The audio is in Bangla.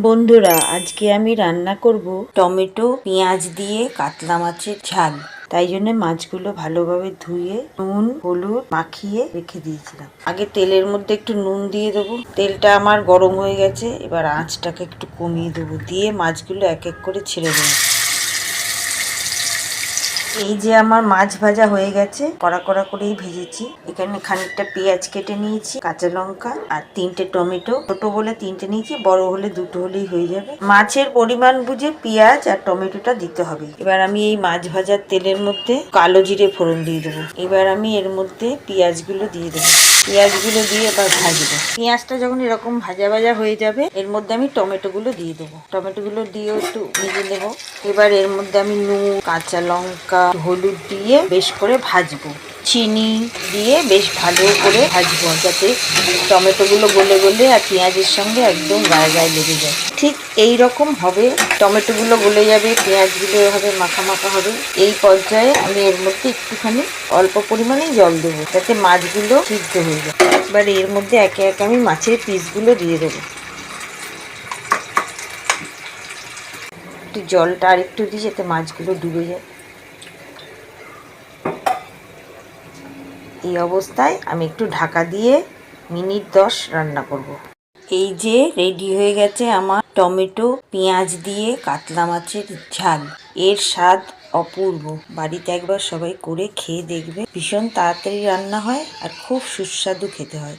বন্ধুরা, আজকে আমি রান্না করব টমেটো পেঁয়াজ দিয়ে কাতলা মাছের ঝাল। তাই জন্য মাছগুলো ভালোভাবে ধুয়ে নুন হলুদ মাখিয়ে রেখে দিয়েছিলাম। আগে তেলের মধ্যে একটু নুন দিয়ে দেবো। তেলটা আমার গরম হয়ে গেছে, এবার আঁচটাকে একটু কমিয়ে দেবো, দিয়ে মাছগুলো এক এক করে ছেড়ে দেবো। এই যে আমার মাছ ভাজা হয়ে গেছে, কড়া কড়া করেই ভেজেছি। এখানে খানিকটা পেঁয়াজ কেটে নিয়েছি, কাঁচা লঙ্কা আর 3টে টমেটো। ছোট বলে 3টে নিয়েছি, বড় হলে 2টো হলেই হয়ে যাবে। মাছের পরিমাণ বুঝে পেঁয়াজ আর টমেটোটা দিতে হবে। এবার আমি এই মাছ ভাজার তেলের মধ্যে কালো জিরে ফোড়ন দিয়ে দেবো। এবার আমি এর মধ্যে পেঁয়াজগুলো দিয়ে দেবো। পেঁয়াজগুলো দিয়ে এবার ভাজবো। পেঁয়াজটা যখন এরকম ভাজা ভাজা হয়ে যাবে, এর মধ্যে আমি টমেটোগুলো দিয়ে দেবো। টমেটোগুলো দিয়েও একটু ভেজে নেবো। এবার এর মধ্যে আমি নুন কাঁচা লঙ্কা হলুদ দিয়ে বেশ করে ভাজবো। চিনি দিয়ে বেশ ভালো করে ভাজবো, যাতে টমেটোগুলো গলে গলে আর পেঁয়াজের সঙ্গে একদম গায়ে গায়ে লেগে যায়। ঠিক এই রকম হবে। টমেটোগুলো গলে যাবে, পেঁয়াজগুলো এভাবে মাখা মাখা হবে। এই পর্যায়ে আমি এর মধ্যে একটুখানি অল্প পরিমাণেই জল দেবো, যাতে মাছগুলো সিদ্ধ হয়ে যায়। এবার এর মধ্যে একে একে আমি মাছের পিসগুলো দিয়ে দেবো। একটু জলটা আর একটু দিই, যাতে মাছগুলো ডুবে যায়। এই অবস্থায় আমি একটু ঢাকা দিয়ে মিনিট 10 রান্না করব। এই যে রেডি হয়ে গেছে আমার টমেটো পেঁয়াজ দিয়ে কাতলা মাছের ঝাল। এর স্বাদ অপূর্ব। বাড়িতে একবার সবাই করে খেয়ে দেখবে। ভীষণ তাড়াতাড়ি রান্না হয় আর খুব সুস্বাদু খেতে হয়।